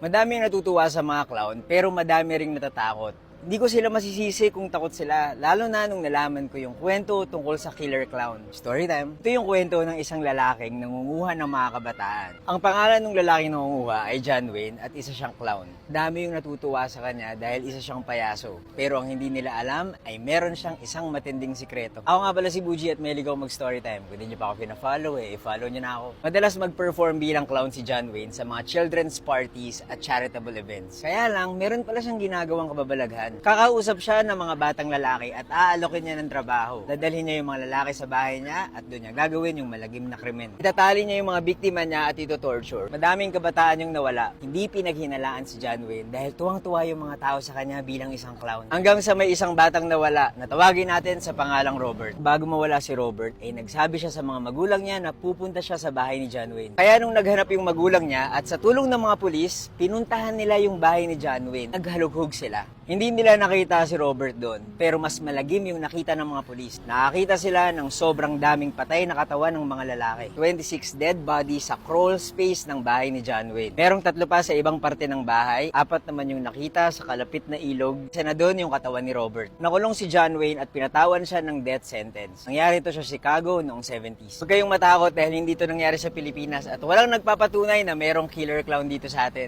Madami ang natutuwa sa mga clown, pero madami ring natatakot. Hindi ko sila masisisi kung takot sila, lalo na nung nalaman ko yung kwento tungkol sa killer clown. Storytime. Ito yung kwento ng isang lalaking nangunguha ng mga kabataan. Ang pangalan ng lalaking nangunguha ay John Wayne at isa siyang clown. Dami yung natutuwa sa kanya dahil isa siyang payaso. Pero ang hindi nila alam ay meron siyang isang matinding sikreto. Ako nga pala si Buji at mahilig ako mag-storytime. Kung hindi niyo pa ako pina-follow i-follow niyo na ako. Madalas mag-perform bilang clown si John Wayne sa mga children's parties at charitable events. Kaya lang, meron pala siyang ginagawang kababalaghan. Kakausap siya ng mga batang lalaki at aalokin niya ng trabaho. Dadalhin niya yung mga lalaki sa bahay niya at doon niya gagawin yung malagim na krimen. Itatali niya yung mga biktima niya at ito-torture. Madaming kabataan yung nawala. Hindi pinaghinalaan si John Wayne dahil tuwang-tuwa yung mga tao sa kanya bilang isang clown. Hanggang sa may isang batang nawala na tawagin natin sa pangalang Robert. Bago mawala si Robert, ay nagsabi siya sa mga magulang niya na pupunta siya sa bahay ni John Wayne. Kaya nung naghanap yung magulang niya at sa tulong ng mga pulis, pinuntahan nila yung bahay ni John Wayne. Naghalughog sila. Hindi nila nakita si Robert doon, pero mas malagim yung nakita ng mga pulis. Nakakita sila ng sobrang daming patay na katawan ng mga lalaki. 26 dead bodies sa crawl space ng bahay ni John Wayne. Merong 3 pa sa ibang parte ng bahay, 4 naman yung nakita sa kalapit na ilog. Isa na doon yung katawan ni Robert. Nakulong si John Wayne at pinatawan siya ng death sentence. Nangyari ito sa Chicago noong 70s. Huwag kayong matakot dahil hindi ito nangyari sa Pilipinas at walang nagpapatunay na merong killer clown dito sa atin.